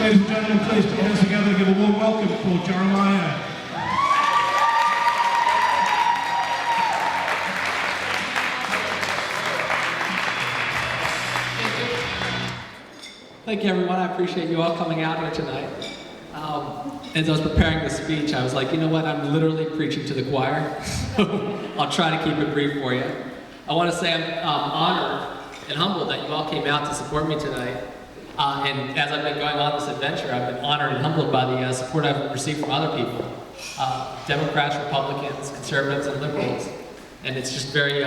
ladies and gentlemen, please put your hands together and give a warm welcome for Jeremiah. Thank you, everyone. I appreciate you all coming out here tonight. As I was preparing the speech, I was like, you know what? I'm literally preaching to the choir. I'll try to keep it brief for you. I want to say I'm honored and humbled that you all came out to support me tonight. And as I've been going on this adventure, I've been honored and humbled by the support I've received from other people. Democrats, Republicans, conservatives, and liberals. And it's just very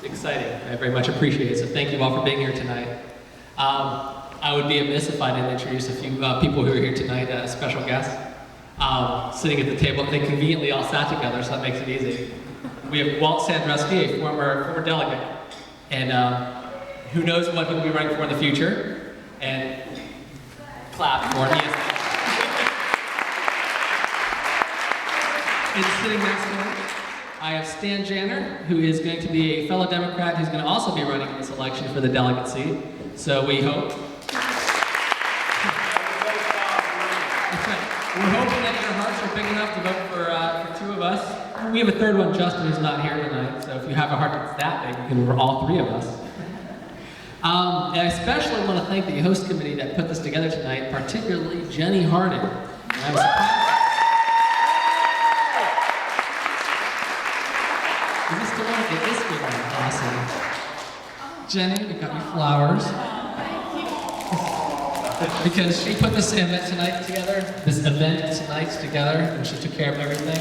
exciting. I very much appreciate it. So thank you all for being here tonight. I would be amiss if I didn't introduce a few people who are here tonight, special guests, sitting at the table. They conveniently all sat together, so that makes it easy. We have Walt Sandusky, a former delegate, and who knows what he'll be running for in the future. And clap for him. And sitting next to him, I have Stan Janner, who is going to be a fellow Democrat who's going to also be running in this election for the delegate seat. So we hope. We're hoping that your hearts are big enough to vote for two of us. We have a third one, Justin, who's not here tonight. So if you have a heart that's that big, you can vote for all three of us. And I especially want to thank the host committee that put this together tonight, particularly Jenny Harding. Is this the one? It is the one. Awesome. Jenny, we got you flowers. Because she put this event tonight together, and she took care of everything,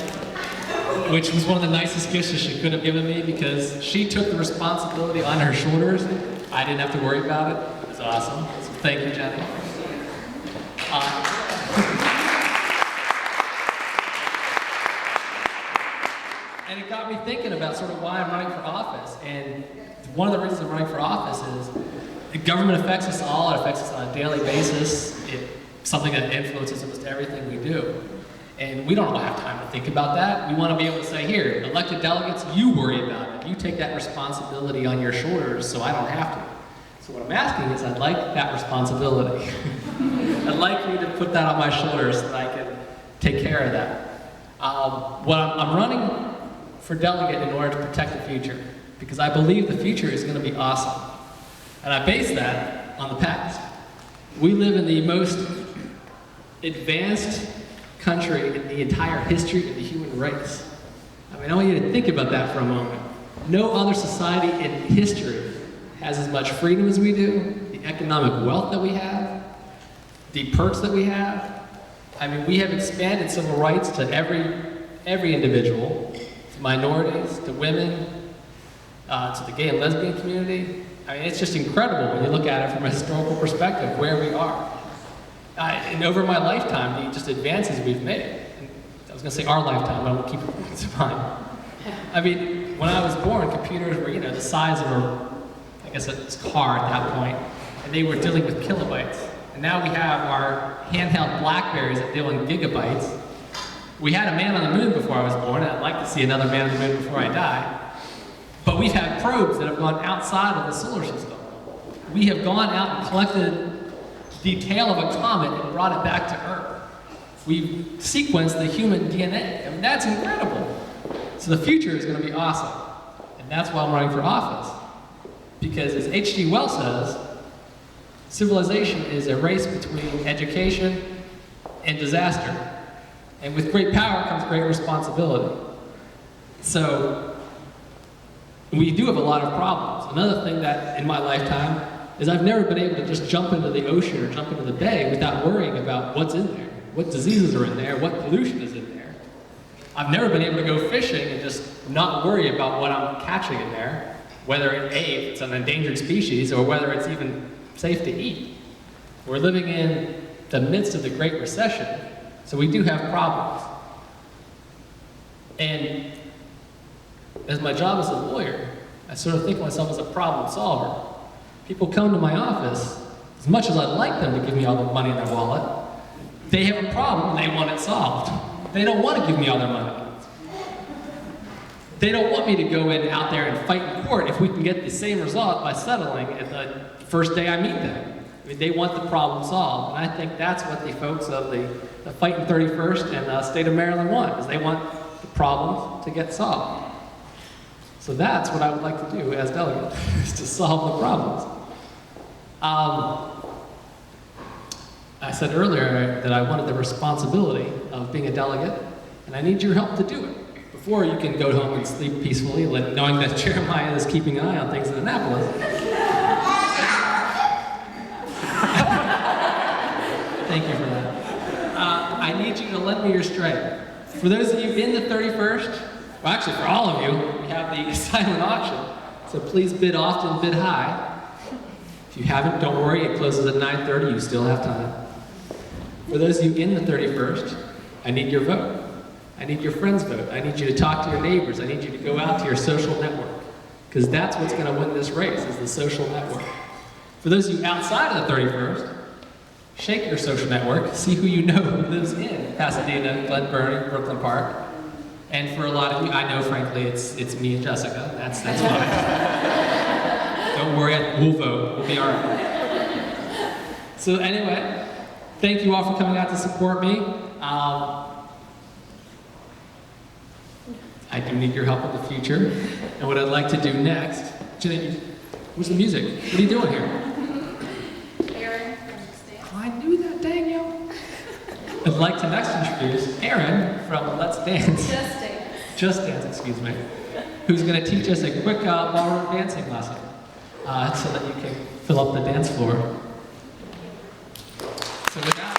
which was one of the nicest gifts she could have given me because she took the responsibility on her shoulders. I didn't have to worry about it. It was awesome. So thank you, Jenny. And it got me thinking about sort of why I'm running for office. And one of the reasons I'm running for office is the government affects us all. It affects us on a daily basis. It's something that influences almost everything we do. And we don't have time to think about that. We want to be able to say, here, elected delegates, you worry about it. You take that responsibility on your shoulders so I don't have to. So what I'm asking is I'd like that responsibility. I'd like you to put that on my shoulders so that I can take care of that. I'm running for delegate in order to protect the future because I believe the future is going to be awesome. And I base that on the past. We live in the most advanced country in the entire history of the human race. I mean, I want you to think about that for a moment. No other society in history has as much freedom as we do, the economic wealth that we have, the perks that we have. I mean, we have expanded civil rights to every individual, to minorities, to women, to the gay and lesbian community. I mean, it's just incredible when you look at it from a historical perspective, where we are. And over my lifetime, the just advances we've made. And I was going to say our lifetime, but I won't keep it to mine. I mean, when I was born, computers were, the size of I guess a car at that point, and they were dealing with kilobytes. And now we have our handheld Blackberries that deal in gigabytes. We had a man on the moon before I was born, and I'd like to see another man on the moon before I die. But we've had probes that have gone outside of the solar system. We have gone out and collected the tail of a comet and brought it back to Earth. We've sequenced the human DNA. I mean, that's incredible. So the future is going to be awesome. And that's why I'm running for office. Because as H.G. Wells says, civilization is a race between education and disaster. And with great power comes great responsibility. So we do have a lot of problems. Another thing that in my lifetime is I've never been able to just jump into the ocean or jump into the bay without worrying about what's in there, what diseases are in there, what pollution is in there. I've never been able to go fishing and just not worry about what I'm catching in there, whether it's an endangered species or whether it's even safe to eat. We're living in the midst of the Great Recession, so we do have problems. And as my job as a lawyer, I sort of think of myself as a problem solver. People come to my office, as much as I'd like them to give me all the money in their wallet, they have a problem and they want it solved. They don't want to give me all their money. They don't want me to go out there and fight in court if we can get the same result by settling at the first day I meet them. I mean, they want the problem solved, and I think that's what the folks of the Fighting 31st and the state of Maryland want, is they want the problems to get solved. So that's what I would like to do as delegate, is to solve the problems. I said earlier that I wanted the responsibility of being a delegate, and I need your help to do it. Before you can go home and sleep peacefully, knowing that Jeremiah is keeping an eye on things in Annapolis. Thank you for that. I need you to lend me your strength. For those of you in the 31st, well, actually for all of you, we have the silent auction. So please bid often, bid high. If you haven't, don't worry, it closes at 9:30, you still have time. For those of you in the 31st, I need your vote. I need your friends' vote. I need you to talk to your neighbors. I need you to go out to your social network. Because that's what's going to win this race, is the social network. For those of you outside of the 31st, shake your social network, see who you know who lives in Pasadena, Glen Burnie, Brooklyn Park. And for a lot of you, I know, frankly, it's me and Jessica. That's fine. Don't worry, we'll vote. We'll be all right. So anyway, thank you all for coming out to support me. I do need your help in the future. And what I'd like to do next, Jenny, where's the music? What are you doing here? Aaron. Oh, I knew that, dang yo. I'd like to next introduce Aaron from Let's Dance. Just Dance, excuse me. Who's going to teach us a quick ballroom dancing lesson so that you can fill up the dance floor. So with that,